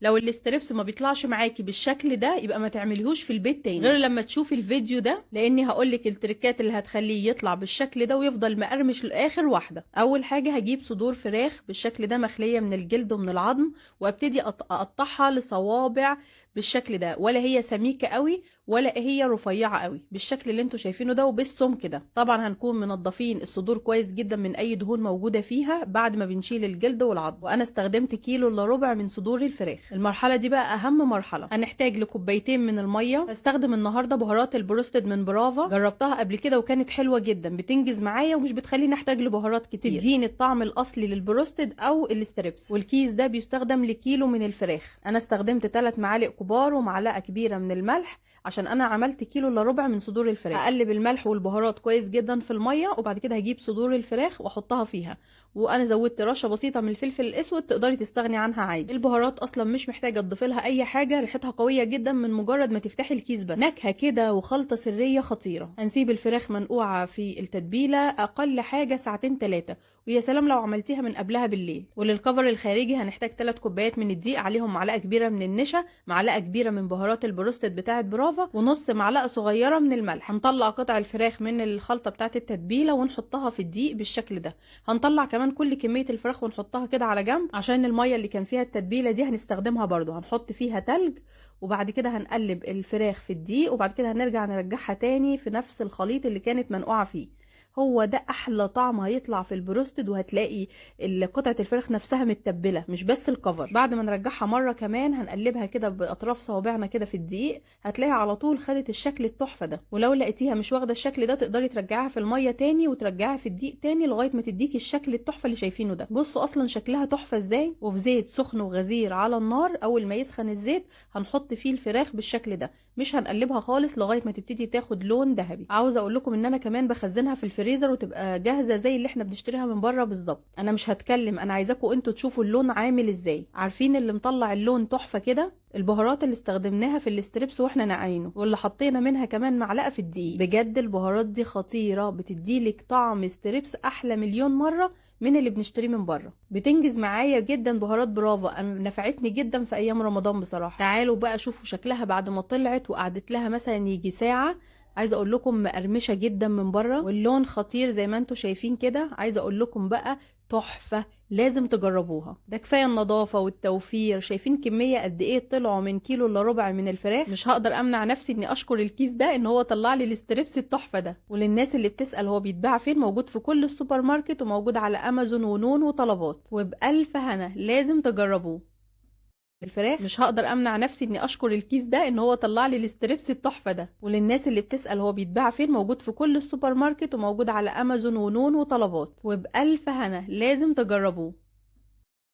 لو الاستريبس ما بيطلعش معاكي بالشكل ده يبقى ما تعمليهوش في البيت تاني غير لما تشوفي الفيديو ده، لاني هقولك التريكات اللي هتخليه يطلع بالشكل ده ويفضل مقرمش لاخر واحده. اول حاجه هجيب صدور فراخ بالشكل ده مخليه من الجلد ومن العظم، وابتدي اقطعها لصوابع بالشكل ده، ولا هي سميكه قوي ولا هي رفيعه قوي، بالشكل اللي انتوا شايفينه ده وبالسمك كده. طبعا هنكون منضفين الصدور كويس جدا من اي دهون موجوده فيها بعد ما بنشيل الجلد والعظم. وانا استخدمت كيلو الا ربع من صدور الفراخ. المرحله دي بقى اهم مرحله. هنحتاج لكوبايتين من الميه. هستخدم النهارده بهارات البروستد من برافا، جربتها قبل كده وكانت حلوه جدا، بتنجز معايا ومش بتخليني احتاج لبهارات كتير، تديني الطعم الاصلي للبروستد او الاستريبس. والكيس ده بيستخدم لكيلو من الفراخ. انا استخدمت 3 معالق كبار ومعلقه كبيره من الملح عشان انا عملت كيلو الا ربع من صدور الفراخ. اقلب الملح والبهارات كويس جدا في الميه، وبعد كده هجيب صدور الفراخ واحطها فيها، وانا زودت رشه بسيطه من الفلفل الاسود تقدري تستغني عنها عادي. البهارات اصلا مش محتاجه تضيفي لها اي حاجه، ريحتها قويه جدا من مجرد ما تفتحي الكيس بس. نكهه كده وخلطه سريه خطيره. هنسيب الفراخ منقوعه في التتبيله اقل حاجه ساعتين 3، ويا سلام لو عملتيها من قبلها بالليل. وللكفر الخارجي هنحتاج 3 كوبايات من الدقيق، عليهم معلقه كبيره من النشا، معلقه كبيره من بهارات البروستد بتاعه برافا، ونص معلقه صغيره من الملح. هنطلع قطع الفراخ من الخلطه بتاعه التتبيله ونحطها في الدقيق بالشكل ده. هنطلع كمان كل كميه الفراخ ونحطها كده على جنب، عشان الميه اللي كان فيها التتبيله دي هنستخدمها برضو. هنحط فيها تلج، وبعد كده هنقلب الفراخ في الدقيق، وبعد كده هنرجع نرجعها تاني في نفس الخليط اللي كانت منقوعه فيه. هو ده احلى طعم هيطلع في البروستد، وهتلاقي قطعه الفراخ نفسها متبله مش بس الكفر. بعد ما نرجعها مره كمان هنقلبها كده باطراف صوابعنا كده في الدقيق، هتلاقيها على طول خدت الشكل التحفه ده. ولو لقيتيها مش واخده الشكل ده تقدري ترجعيها في الميه تاني وترجعيها في الدقيق تاني لغايه ما تديكي الشكل التحفه اللي شايفينه ده. بصوا اصلا شكلها تحفه ازاي، وفي زيت سخن وغزير على النار. اول ما يسخن الزيت هنحط فيه الفراخ بالشكل ده، مش هنقلبها خالص لغايه ما تبتدي تاخد لون ذهبي. عاوزه اقول لكم ان انا كمان بخزنها في الفريزر وتبقى جاهزه زي اللي احنا بنشتريها من بره بالظبط. انا مش هتكلم، انا عايزاكم انتوا تشوفوا اللون عامل ازاي. عارفين اللي مطلع اللون تحفه كده؟ البهارات اللي استخدمناها في الاستريبس واحنا نقعينه، واللي حطينا منها كمان معلقه في الدقيق. بجد البهارات دي خطيره، بتديلك طعم استريبس احلى مليون مره من اللي بنشتريه من بره. بتنجز معايا جدا بهارات برافا، نفعتني جدا في ايام رمضان بصراحه. تعالوا بقى شوفوا شكلها بعد ما طلعت وقعدت لها مثلا يجي ساعه. عايزه اقول لكم مقرمشه جدا من بره، واللون خطير زي ما انتم شايفين كده. عايزه اقول لكم بقى تحفه، لازم تجربوها. ده كفايه النظافه والتوفير. شايفين كميه قد ايه طلعوا من كيلو الا ربع من الفراخ؟ مش هقدر امنع نفسي اني اشكر الكيس ده ان هو طلع لي الاستريبس التحفه ده. وللناس اللي بتسال هو بيتباع فين، موجود في كل السوبر ماركت، وموجود على امازون ونون وطلبات. وبألف هنا، لازم تجربوه. الفراخ مش هقدر امنع نفسي اني اشكر الكيس ده ان هو طلع لي الاستريبس التحفه ده. وللناس اللي بتسال هو بيتباع فين، موجود في كل السوبر ماركت، وموجود على امازون ونون وطلبات. وبألف هنا، لازم تجربوه.